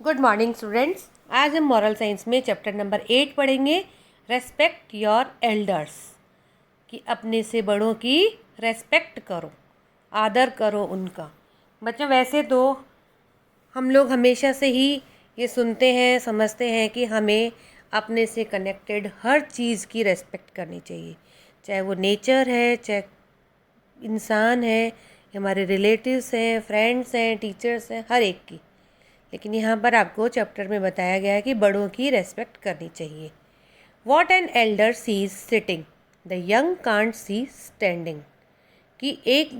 Good morning students. आज हम moral science में चैप्टर नंबर 8 पढ़ेंगे, रेस्पेक्ट योर एल्डर्स। कि अपने से बड़ों की रेस्पेक्ट करो, आदर करो उनका। बच्चों, वैसे तो हम लोग हमेशा से ही ये सुनते हैं, समझते हैं कि हमें अपने से कनेक्टेड हर चीज़ की रेस्पेक्ट करनी चाहिए, चाहे वो नेचर है, चाहे इंसान है, हमारे रिलेटिव्स हैं, फ्रेंड्स हैं, टीचर्स हैं, हर एक की। लेकिन यहाँ पर आपको चैप्टर में बताया गया है कि बड़ों की रेस्पेक्ट करनी चाहिए। What an elder sees sitting the young can't see standing. कि एक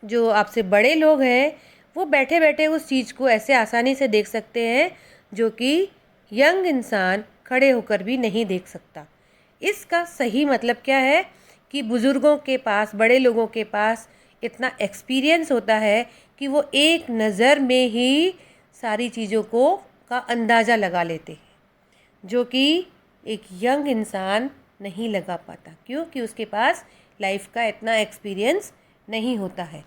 जो आपसे बड़े लोग हैं वो बैठे बैठे उस चीज़ को ऐसे आसानी से देख सकते हैं जो कि यंग इंसान खड़े होकर भी नहीं देख सकता। इसका सही मतलब क्या है कि बुज़ुर्गों के पास, बड़े लोगों के पास इतना एक्सपीरियंस होता है कि वो एक नज़र में ही सारी चीज़ों का अंदाज़ा लगा लेते हैं, जो कि एक यंग इंसान नहीं लगा पाता, क्योंकि उसके पास लाइफ का इतना एक्सपीरियंस नहीं होता है।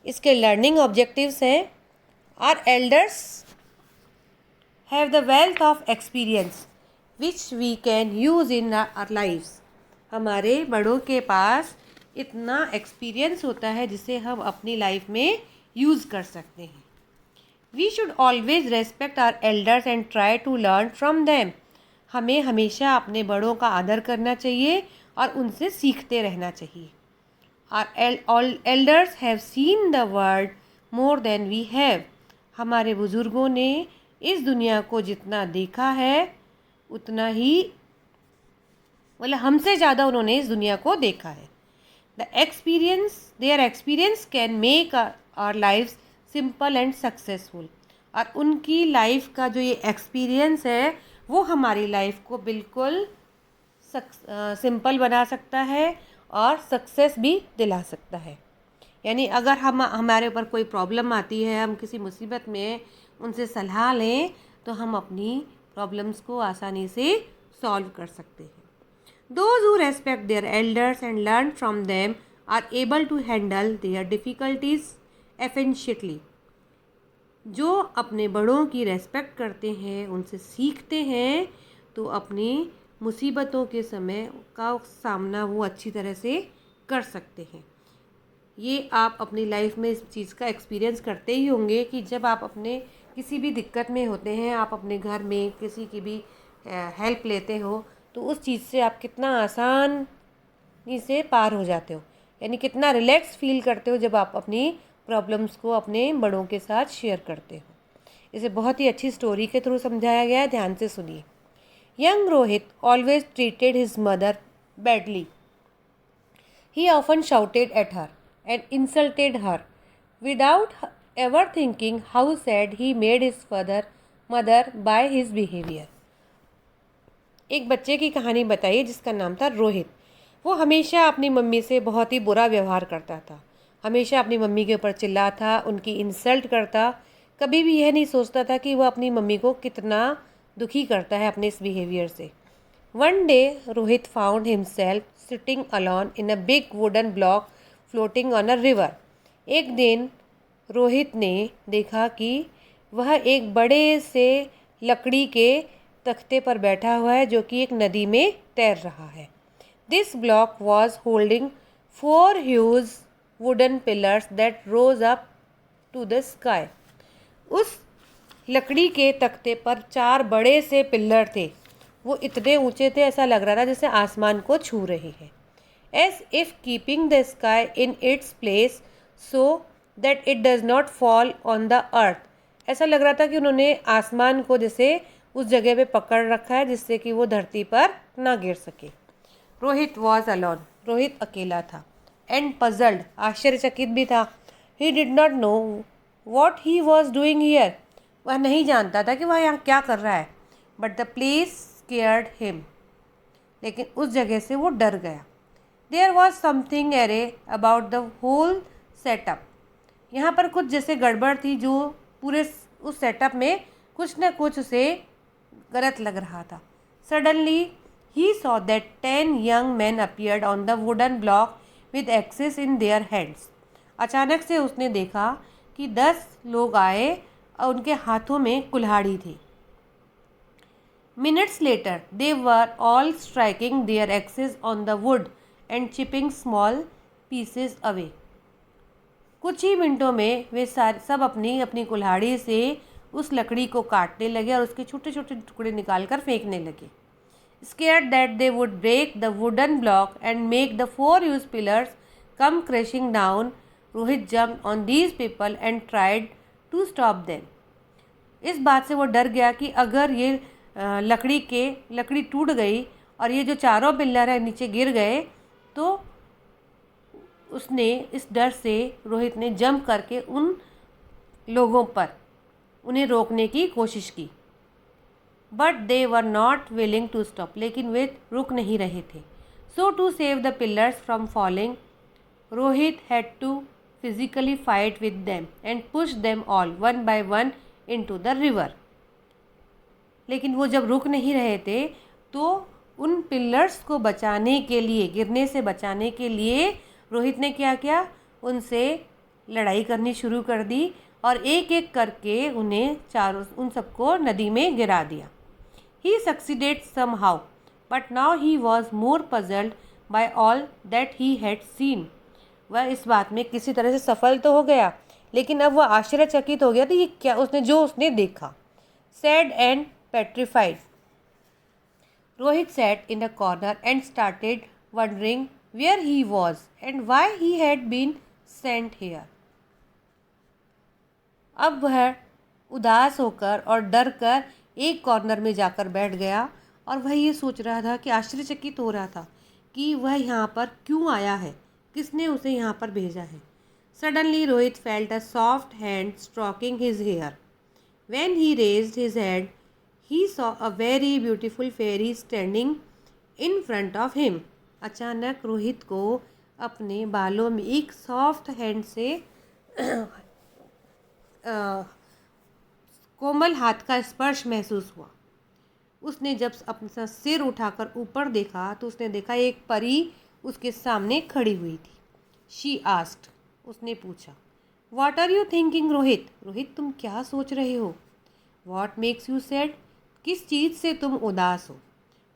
इसके लर्निंग ऑब्जेक्टिव्स हैं, our elders have the wealth of experience which we can use in our lifes. हमारे बड़ों के पास इतना एक्सपीरियंस होता है जिसे हम अपनी लाइफ में यूज़ कर सकते हैं। We should always respect our elders and try to learn from them. हमें हमेशा अपने बड़ों का आदर करना चाहिए और उनसे सीखते रहना चाहिए। Our elders have seen the world more than we have. हमारे बुज़ुर्गों ने इस दुनिया को जितना देखा है उतना ही, मतलब हमसे ज़्यादा उन्होंने इस दुनिया को देखा है। Their experience can make our life simple and successful. और उनकी लाइफ का जो ये एक्सपीरियंस है वो हमारी लाइफ को बिल्कुल सिंपल बना सकता है और सक्सेस भी दिला सकता है। यानी अगर हमारे ऊपर कोई प्रॉब्लम आती है, हम किसी मुसीबत में उनसे सलाह लें तो हम अपनी प्रॉब्लम्स को आसानी से सॉल्व कर सकते हैं। Those who respect their elders and learn from them are able to handle their difficulties efficiently. जो अपने बड़ों की रेस्पेक्ट करते हैं, उनसे सीखते हैं, तो अपनी मुसीबतों के समय का सामना वो अच्छी तरह से कर सकते हैं। ये आप अपनी लाइफ में इस चीज़ का एक्सपीरियंस करते ही होंगे कि जब आप अपने किसी भी दिक्कत में होते हैं, आप अपने घर में किसी की भी हेल्प लेते हो, तो उस चीज़ से आप कितना आसानी से पार हो जाते हो, यानी कितना रिलैक्स फील करते हो जब आप अपनी प्रॉब्लम्स को अपने बड़ों के साथ शेयर करते हो। इसे बहुत ही अच्छी स्टोरी के थ्रू समझाया गया है, ध्यान से सुनिए। Young Rohit always treated his mother badly. He often shouted at her and insulted her without ever thinking how sad he made his mother by his behavior. एक बच्चे की कहानी बताइए जिसका नाम था रोहित। वो हमेशा अपनी मम्मी से बहुत ही बुरा व्यवहार करता था, हमेशा अपनी मम्मी के ऊपर चिल्लाता, उनकी इंसल्ट करता, कभी भी यह नहीं सोचता था कि वह अपनी मम्मी को कितना दुखी करता है अपने इस बिहेवियर से। One day, Rohit found himself sitting alone in a big wooden block floating on a river. एक दिन रोहित ने देखा कि वह एक बड़े से लकड़ी के तख्ते पर बैठा हुआ है जो कि एक नदी में तैर रहा है। This block was holding 4 huge wooden pillars that rose up to the sky. उस लकड़ी के तख्ते पर 4 बड़े से पिल्लर थे, वो इतने ऊंचे थे ऐसा लग रहा था जैसे आसमान को छू रहे हैं। As if keeping the sky in its place so that it does not fall on the earth. ऐसा लग रहा था कि उन्होंने आसमान को जैसे उस जगह पे पकड़ रखा है जिससे कि वो धरती पर ना गिर सके। Rohit was alone. रोहित अकेला था। एंड पजल्ड, आश्चर्यचकित भी था। He did not know what he was doing here. वह नहीं जानता था कि वह यहाँ क्या कर रहा है। But the place scared him. लेकिन उस जगह से वो डर गया। There was something eerie about the whole setup. यहाँ पर कुछ जैसे गड़बड़ थी जो पूरे उस सेटअप में कुछ न कुछ उसे गलत लग रहा था। सडनली ही saw that 10 young man appeared on the wooden block with axes in their hands. अचानक से उसने देखा कि 10 लोग आए और उनके हाथों में कुल्हाड़ी थी। Minutes later, they were all striking their axes on the wood and chipping small pieces away. कुछ ही मिनटों में वे सब अपनी अपनी कुल्हाड़ी से उस लकड़ी को काटने लगे और उसके छोटे छोटे टुकड़े निकालकर फेंकने लगे। Scared that they would break the wooden block and make the 4 huge pillars come crashing down, Rohit jumped on these people and tried to stop them. इस बात से वो डर गया कि अगर ये लकड़ी टूट गई और ये जो चारों पिल्लर है नीचे गिर गए तो उसने इस डर से रोहित ने जंप करके उन लोगों पर उन्हें रोकने की कोशिश की। But they were not willing to stop, लेकिन वे रुक नहीं रहे थे। So to save the pillars from falling, Rohit had to physically fight with them and push them all one by one into the river. लेकिन वो जब रुक नहीं रहे थे तो उन पिलर्स को बचाने के लिए, गिरने से बचाने के लिए रोहित ने क्या किया, उनसे लड़ाई करनी शुरू कर दी और एक एक करके उन सबको नदी में गिरा दिया। He succeeded somehow but now he was more puzzled by all that he had seen. वह इस बात में किसी तरह से सफल तो हो गया, लेकिन अब वह आश्चर्यचकित हो गया था ये क्या उसने देखा। Sad and petrified, Rohit sat in a corner and started wondering where he was and why he had been sent here. अब वह उदास होकर और डर कर एक कॉर्नर में जाकर बैठ गया और वह ये सोच रहा था कि आश्चर्यचकित हो रहा था कि वह यहाँ पर क्यों आया है, किसने उसे यहाँ पर भेजा है। Suddenly Rohit felt a soft hand stroking his hair. When he raised his head, he saw a very beautiful fairy standing in front of him. अचानक रोहित को अपने बालों में एक सॉफ्ट हैंड से कोमल हाथ का स्पर्श महसूस हुआ। उसने जब अपना सिर उठाकर ऊपर देखा तो उसने देखा एक परी उसके सामने खड़ी हुई थी। She asked, उसने पूछा, What are you thinking, Rohit? Rohit, तुम क्या सोच रहे हो? What makes you sad? किस चीज़ से तुम उदास हो?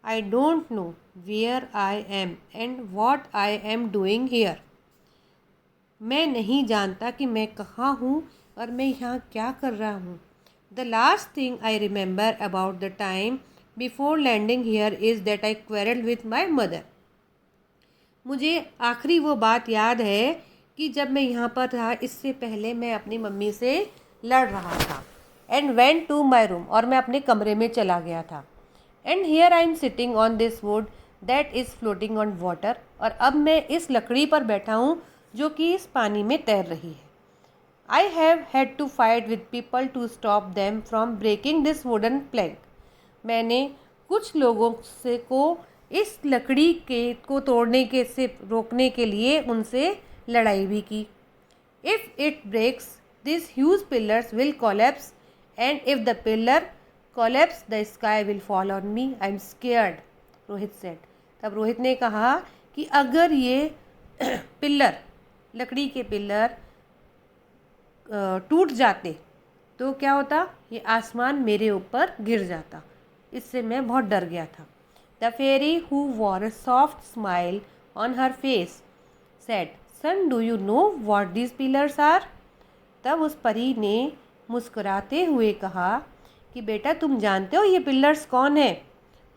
I don't know where I am and what I am doing here. मैं नहीं जानता कि मैं कहाँ हूँ और मैं यहाँ क्या कर रहा हूँ। The last thing I remember about the time before landing here is that I quarrelled with my mother. मुझे आखिरी वो बात याद है कि जब मैं यहाँ पर था इससे पहले मैं अपनी मम्मी से लड़ रहा था। And went to my room, और मैं अपने कमरे में चला गया था। And here I am sitting on this wood that is floating on water, और अब मैं इस लकड़ी पर बैठा हूँ जो कि इस पानी में तैर रही है। I have had to fight with people to stop them from breaking this wooden plank. मैंने कुछ लोगों को इस लकड़ी को तोड़ने के से रोकने के लिए उनसे लड़ाई भी की। If it breaks this huge pillars will collapse and if the pillar collapse the sky will fall on me. I am scared, Rohit said. तब रोहित ने कहा कि अगर ये पिलर, लकड़ी के पिलर टूट जाते तो क्या होता, ये आसमान मेरे ऊपर गिर जाता। इससे मैं बहुत डर गया था। The fairy who wore a soft smile on her face said, Son, do you know what these pillars are? तब उस परी ने मुस्कुराते हुए कहा कि बेटा तुम जानते हो ये पिलर्स कौन है?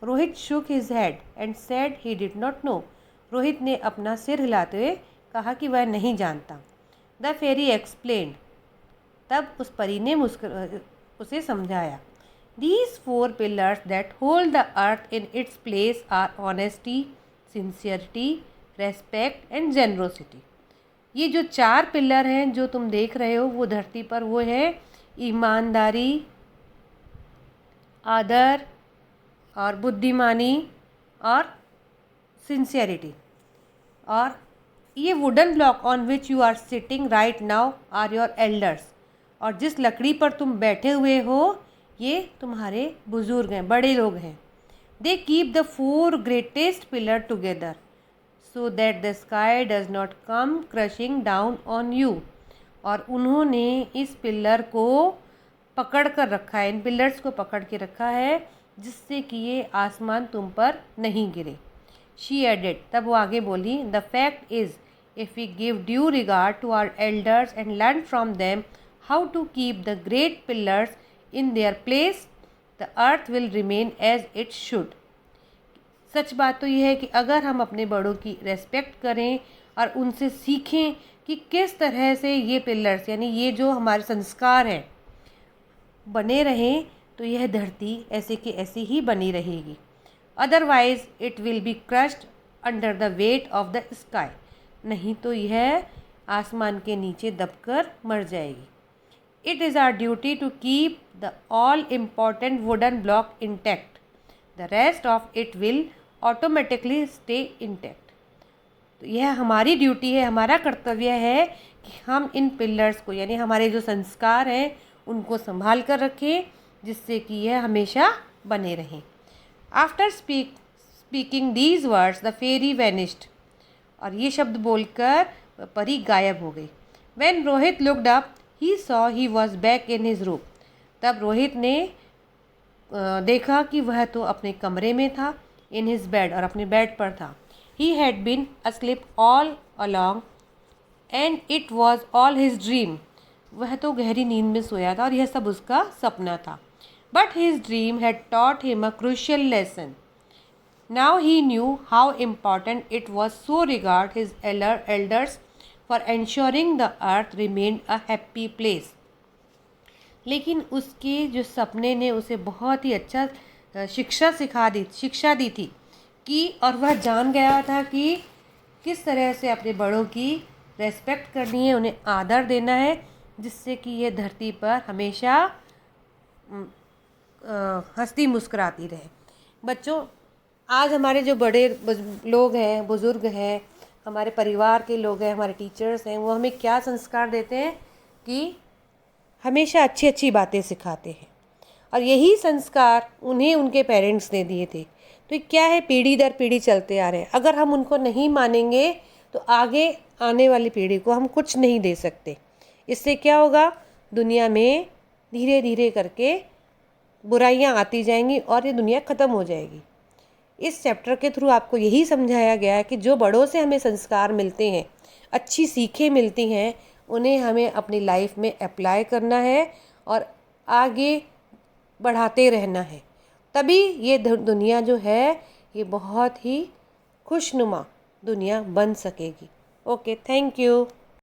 Rohit shook his head and said he did not know. Rohit ने अपना सिर हिलाते हुए कहा कि वह नहीं जानता। द फेरी एक्सप्लेन्ड, तब उस परी ने उसे समझाया। These 4 pillars that hold the earth in its place are honesty, sincerity, respect and generosity. ये जो 4 पिलर हैं जो तुम देख रहे हो वो धरती पर, वो है ईमानदारी, आदर और बुद्धिमानी और सिंसियरिटी। और ये wooden block on which you are sitting right now are your elders, और जिस लकड़ी पर तुम बैठे हुए हो ये तुम्हारे बुजुर्ग हैं, बड़े लोग हैं। They keep the 4 greatest pillar together so that the sky does not come crushing down on you. और उन्होंने इस पिलर को पकड़ कर रखा है, इन पिलर्स को पकड़ के रखा है जिससे कि ये आसमान तुम पर नहीं गिरे। शी एडेड, तब वो आगे बोली, the fact is if we give due regard to our elders and learn from them how to keep the great pillars in their place the earth will remain as it should. सच बात तो यह है कि अगर हम अपने बड़ों की रेस्पेक्ट करें और उनसे सीखें कि किस तरह से ये पिलर्स यानी ये जो हमारे संस्कार हैं बने रहें, तो यह धरती ऐसे की ऐसी ही बनी रहेगी। Otherwise it will be crushed under the weight of the sky, नहीं तो यह आसमान के नीचे दबकर मर जाएगी। It is our duty to keep the all important wooden block intact, the rest of it will automatically stay intact. तो यह हमारी ड्यूटी है, हमारा कर्तव्य है कि हम इन पिलर्स को यानी हमारे जो संस्कार हैं उनको संभाल कर रखें जिससे कि यह हमेशा बने रहें। After speaking these words the fairy vanished, और ये शब्द बोलकर परी गायब हो गई। When Rohit looked up he saw he was back in his room, तब रोहित ने देखा कि वह तो अपने कमरे में था, इन हिज बेड, और अपने बेड पर था। He had been asleep all along and it was all his dream, वह तो गहरी नींद में सोया था और यह सब उसका सपना था। But his dream had taught him a crucial lesson. Now he knew how important it was so regard his elders for ensuring the earth remained a happy place. लेकिन उसके जो सपने ने उसे बहुत ही अच्छा शिक्षा दी थी कि, और वह जान गया था कि किस तरह से अपने बड़ों की रेस्पेक्ट करनी है, उन्हें आदर देना है, जिससे कि ये धरती पर हमेशा हंसती मुस्कुराती रहे। बच्चों, आज हमारे जो बड़े लोग हैं, बुज़ुर्ग हैं, हमारे परिवार के लोग हैं, हमारे टीचर्स हैं, वो हमें क्या संस्कार देते हैं कि हमेशा अच्छी अच्छी बातें सिखाते हैं, और यही संस्कार उन्हें उनके पेरेंट्स ने दिए थे। तो क्या है, पीढ़ी दर पीढ़ी चलते आ रहे हैं। अगर हम उनको नहीं मानेंगे तो आगे आने वाली पीढ़ी को हम कुछ नहीं दे सकते। इससे क्या होगा, दुनिया में धीरे धीरे करके बुराइयां आती जाएंगी और ये दुनिया ख़त्म हो जाएगी। इस चैप्टर के थ्रू आपको यही समझाया गया है कि जो बड़ों से हमें संस्कार मिलते हैं, अच्छी सीखें मिलती हैं, उन्हें हमें अपनी लाइफ में अप्लाई करना है और आगे बढ़ाते रहना है। तभी ये दुनिया जो है ये बहुत ही खुशनुमा दुनिया बन सकेगी। Okay, thank you.